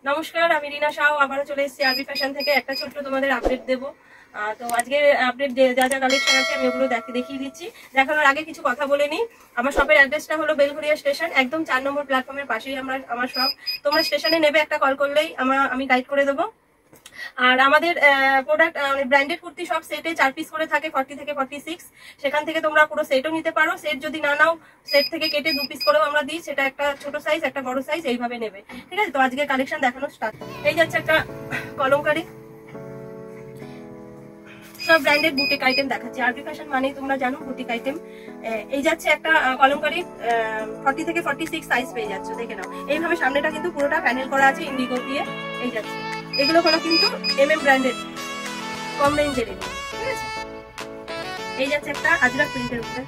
নমস্কার, আমি রিনা সাউ আবারও চলে এসেছি আরবি ফ্যাশন থেকে একটা ছোট্ট তোমাদের আপডেট দেবো। তো আজকে আপডেট যা যা কালেকশন আছে আমি ওগুলো দেখিয়ে দিচ্ছি। দেখানোর আগে কিছু কথা বলে নিই। আমার শপের অ্যাড্রেসটা হলো বেলঘরিয়া স্টেশন, একদম 4 নম্বর প্ল্যাটফর্মের পাশেই আমার শপ। তোমরা স্টেশনে নেবে, একটা কল করলেই আমি গাইড করে দেবো। আর আমাদের প্রোডাক্ট ব্র্যান্ডেড কুর্তি সব সেটে 4 পিস করে থাকে, 40 থেকে 46। সেখান থেকে তোমরা পুরো সেটও নিতে পারো। সেট যদি না নাও, সেট থেকে কেটে 2 পিস করেও আমরা দিই। সেটা একটা ছোট সাইজ, একটা বড় সাইজ, এইভাবে নেবে। ঠিক আছে, তো আজকে কালেকশন দেখানো স্টার্ট। এই যাচ্ছে একটা কলমকারি, সব ব্র্যান্ডেড বুটিক আইটেম দেখাচ্ছি। আরবি ফ্যাশন মানে তোমরা জানো বুটিক আইটেম। এই যাচ্ছে একটা কলমকারি, 40 থেকে 46 সাইজ পেয়ে যাচ্ছ, দেখে নাও। এইভাবে সামনেটা কিন্তু পুরোটা প্যানেল করা আছে ইন্ডিগো দিয়ে। এই যাচ্ছে, এগুলো হলো কিন্তু MM ব্র্যান্ডেড, কম রেঞ্জের এগুলো। ঠিক আছে, এই যাচ্ছে একটা আজরাক প্রিন্টের উপরে,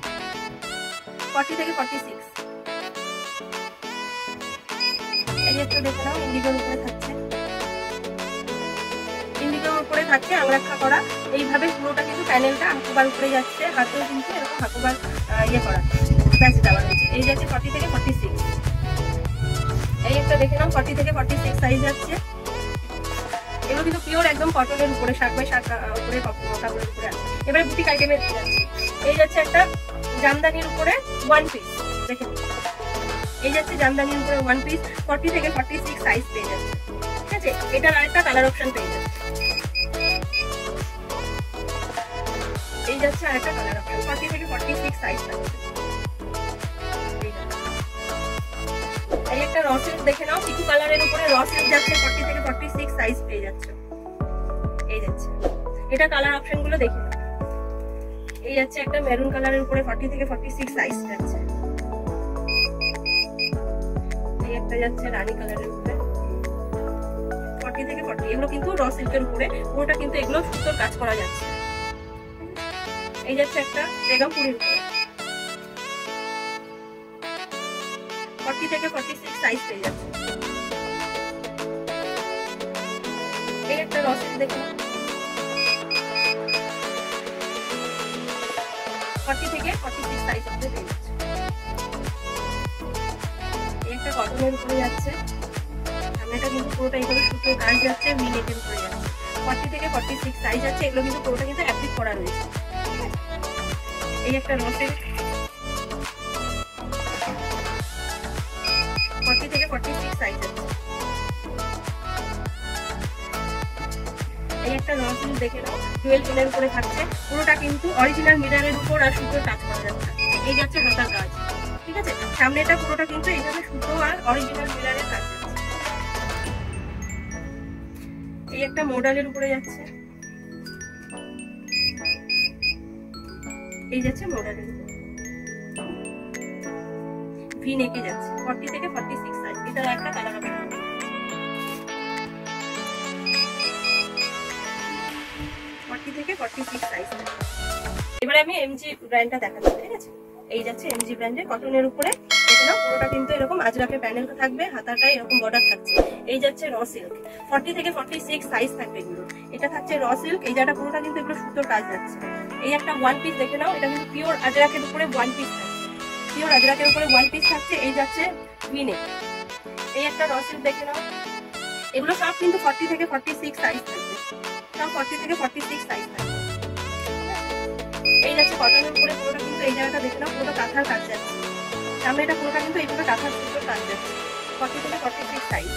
40 থেকে 46। এই একটা দেখে নাও, ইন্ডিগোর উপরে থাকছে, ইন্ডিগোর উপরে থাকছে আংরাক্ষা করা। এইভাবে পুরোটা কিন্তু প্যানেলটা হাকুবার উপরে যাচ্ছে, হাতেও কিন্তু এরকম হাকুবার ইয়ে করা, প্যাচ দেওয়া রয়েছে। এই যাচ্ছে 40 থেকে 46। এই একটা দেখে নাও, 40 থেকে 46 সাইজ যাচ্ছে। এগুলো কিন্তু পিওর একদম কটনের উপরে, 7x7 উপরে কাপড়ের উপরে আছে। এবারে বুটিক আইটেমের যাচ্ছে। এই যাচ্ছে একটা জামদানির উপরে 1 পিস, দেখে নিন। এই যাচ্ছে জামদানির উপরে 1 পিস, 40 থেকে 46 সাইজ পেয়ে যাচ্ছে। ঠিক আছে, এটার আরেকটা কালার অপশন পেয়ে যাচ্ছে। এই যাচ্ছে আরেকটা কালার অপশন, 40 থেকে 46 সাইজ থাকছে। এই একটা র সিল্ক দেখে নাও, পিকু কালারের উপরে র সিল্ক যাচ্ছে, 40 থেকে 46 সাইজ পেয়ে যাচ্ছে। এই যাচ্ছে, এটা কালার অপশন গুলো দেখে নাও। এই যাচ্ছে একটা মেরুন কালারের উপরে, 40 থেকে 46 সাইজ যাচ্ছে। এই একটা যাচ্ছে রানী কালারের উপরে, 40 থেকে 40। এগুলো কিন্তু র সিল্কের উপরে, পুরোটা কিন্তু এগুলো সুতোর কাজ করা যাচ্ছে। এই যাচ্ছে একটা বেগমপুরের উপরে, 40 থেকে 46 সাইজ পেয়ে যাচ্ছে। এই একটা র সিল্ক দেখুন, 40 থেকে 46 সাইজ পেয়ে যাচ্ছে। এই একটা কটনের উপরে যাচ্ছে, সামনেটা কিন্তু পুরোটা এইভাবে সুতোর কাজ যাচ্ছে, মিনেটের উপরে যাচ্ছে, 40 থেকে 46 সাইজ আছে। এগুলো কিন্তু পুরোটা কিন্তু অ্যাপ্লিক করা রয়েছে। এই একটা র সিল্ক, 40 থেকে 46 সাইজ আছে। এই একটা র সিল্ক দেখে নাও, ডুয়েল টোনের উপরে থাকছে, পুরোটা কিন্তু অরিজিনাল মিররের উপর আর সুতোর কাজ করা যাচ্ছে। এই যাচ্ছে হাতার কাজ। ঠিক আছে, সামনেটা পুরোটা কিন্তু এইভাবে সুতো আর অরিজিনাল মিররের কাজ যাচ্ছে। এই একটা মডেলের উপরে যাচ্ছে, এই যাচ্ছে মডেলের উপরে ভি নেকে যাচ্ছে, 40 থেকে 46 সাইজ। এটার একটা কালার হবে 40 থেকে 46 সাইজ। এবারে আমি এমজি ব্র্যান্ডটা দেখাচ্ছি। ঠিক আছে, এই যাচ্ছে এমজি ব্র্যান্ডের কটনের উপরে, দেখে নাও পুরোটা কিন্তু এরকম আজরাকের প্যানেল থাকবে, হাতাটায় এরকম বর্ডার থাকছে। এই যাচ্ছে র সিল্ক, 40 থেকে 46 সাইজ থাকবে এগুলো। এটা থাকছে র সিল্ক, এই জায়গাটা পুরোটা কিন্তু এগুলো সুতোর কাজ যাচ্ছে। এই একটা 1 পিস দেখে নাও, এটা কিন্তু পিওর আজরাকের উপরে 1 পিস থাকছে, পিওর আজরাকের উপরে 1 পিস থাকছে। এই যাচ্ছে ভিনে। এই একটা র সিল্ক দেখে নাও, এগুলো সব কিন্তু 40 থেকে 46 সাইজ থাকবে, সব 40 থেকে 46 সাইজ থাকবে। এই যাচ্ছে কটনের উপরে, পুরোটা কিন্তু এই জায়গাটা দেখে নাও, পুরোটা কাঁথার কাজ যাচ্ছে, সামনেটা পুরোটা কিন্তু এইভাবে কাঁথার সুতোর কাজ যাচ্ছে, 40 থেকে 46 সাইজ।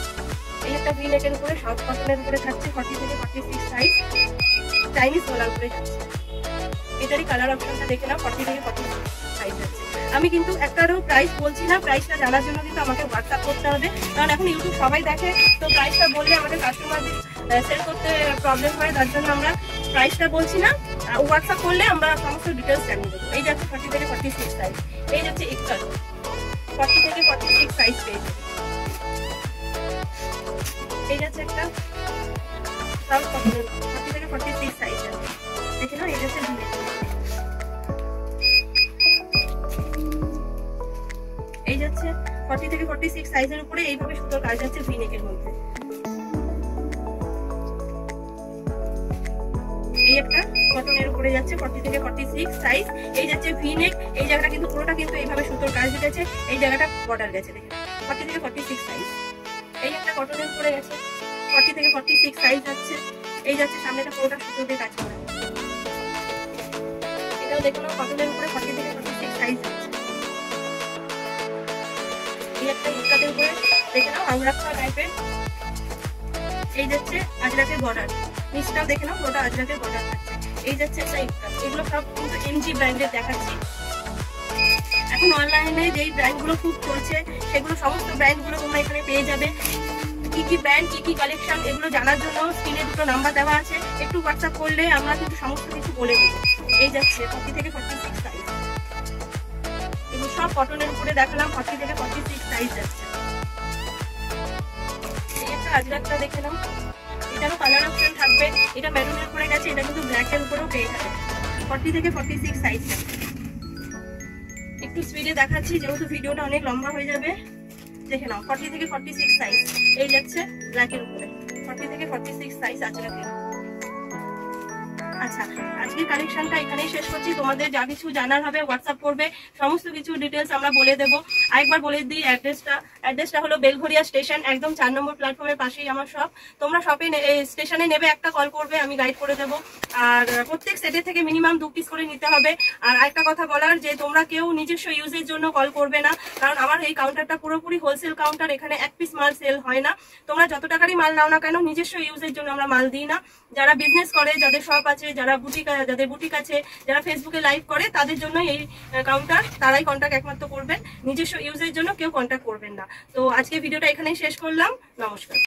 এই একটা ভি নেকের উপরে সফট কটনের উপরে থাকছে, 40 থেকে 46 সাইজ, চাইনিজ গলার উপরে যাচ্ছে। এটারই কালার অপশনটা দেখে নাও, 40 থেকে 46 সাইজ আছে। আমি কিন্তু একটারও প্রাইস বলছি না, প্রাইসটা জানার জন্য কিন্তু আমাকে হোয়াটসঅ্যাপ করতে হবে, কারণ এখন ইউটিউব সবাই দেখে, তো প্রাইসটা বললে আমাদের কাস্টমারদের সেল করতে প্রবলেম হয়, তার জন্য আমরা প্রাইসটা বলছি না। হোয়াটসঅ্যাপ করলে আমরা সমস্ত ডিটেলস জানিয়ে দেবো। এই যাচ্ছে 40 থেকে 46 সাইজ। এই যাচ্ছে ইকটার, 40 থেকে 46 সাইজ পেয়ে যাবে। এই যাচ্ছে একটা সাউথ কটনের, 40 থেকে 46 সাইজ আছে, দেখে নাও। এই যাচ্ছে এই যাচ্ছে 40 থেকে 46 সাইজের উপরে এইভাবে সুন্দর কাজ যাচ্ছে ভি নেকের মধ্যে। এই একটা কটনের উপরে যাচ্ছে, 40 থেকে 46 সাইজ। এই যাচ্ছে ভি নেক, এই জায়গাটা কিন্তু পুরোটা কিন্তু এইভাবে সুতোর কাজ দিতেছে, এই জায়গাটা বর্ডার গেছে, দেখেন 40 থেকে 46 সাইজ। এই একটা কটনের উপরে গেছে 40 থেকে 46 সাইজ যাচ্ছে। এই যাচ্ছে সামনেটা পুরোটা সুতো দিয়ে কাজ করা। এটাও দেখুন কটনের উপরে 40 থেকে 46 সাইজ যাচ্ছে। এই একটা ইকাতের উপরে দেখে নাও আজরাকা টাইপের। এই যাচ্ছে আজরাকের বর্ডার, নিচটাও দেখে নাও পুরোটা আজরাকের বর্ডার থাকছে। এই যাচ্ছে একটা ইকাত। এগুলো সব কিন্তু এমজি ব্র্যান্ডের দেখাচ্ছি। এখন অনলাইনে যেই ব্র্যান্ডগুলো খুব চলছে সেগুলো সমস্ত ব্র্যান্ডগুলো তোমরা এখানে পেয়ে যাবে। কি কি ব্র্যান্ড, কি কি কালেকশন, এগুলো জানার জন্য স্ক্রিনে দুটো নাম্বার দেওয়া আছে, একটু হোয়াটসঅ্যাপ করলে আমরা কিন্তু সমস্ত কিছু বলে দেবো। এই যাচ্ছে 40 থেকে 46 সাইজ। এগুলো সব কটনের উপরে দেখালাম, 40 থেকে 46 সাইজ যাচ্ছে। এই একটা আজরাকটা দেখে নাও, এটারও কালার অপশন থাকবে। এটা মেরুনের উপরে গেছে, এটা কিন্তু ব্ল্যাকের উপরেও পেয়ে যাবে। 40 থেকে 46 সাইজ যাচ্ছে। একটু স্পিডে দেখাচ্ছি যেহেতু ভিডিওটা অনেক লম্বা হয়ে যাবে। দেখে নাও 40 থেকে 46 সাইজ। এই যাচ্ছে ব্ল্যাকের উপরে 40 থেকে 46 সাইজ আজরাকের। আচ্ছা, আজকের কালেকশনটা এখানেই শেষ করছি। তোমাদের যা কিছু জানার হবে হোয়াটসঅ্যাপ করবে, সমস্ত কিছু ডিটেলস আমরা বলে দেবো। আরেকবার বলে দিই অ্যাড্রেসটা হলো বেলঘরিয়া স্টেশন, একদম 4 নম্বর প্ল্যাটফর্মের পাশেই আমার শপ। তোমরা শপে স্টেশনে নেবে একটা কল করবে, আমি গাইড করে দেবো। আর প্রত্যেক সেটের থেকে মিনিমাম 2 পিস করে নিতে হবে। আর আরেকটা কথা বলার যে তোমরা কেউ নিজস্ব ইউজের জন্য কল করবে না, কারণ আমার এই কাউন্টারটা পুরোপুরি হোলসেল কাউন্টার, এখানে 1 পিস মাল সেল হয় না। তোমরা যত টাকারই মাল নাও না কেন নিজস্ব ইউজের জন্য আমরা মাল দিই না। যারা বিজনেস করে, যাদের শপ আছে, যাদের বুটিক আছে, যারা ফেসবুকে লাইভ করে, তাদের জন্য এই কাউন্টার, তারাই কন্টাক্ট একমাত্র করবেন। নিজস্ব ইউজের জন্য কেউ কন্টাক্ট করবেন না। তো আজকে ভিডিওটা এখানেই শেষ করলাম। নমস্কার।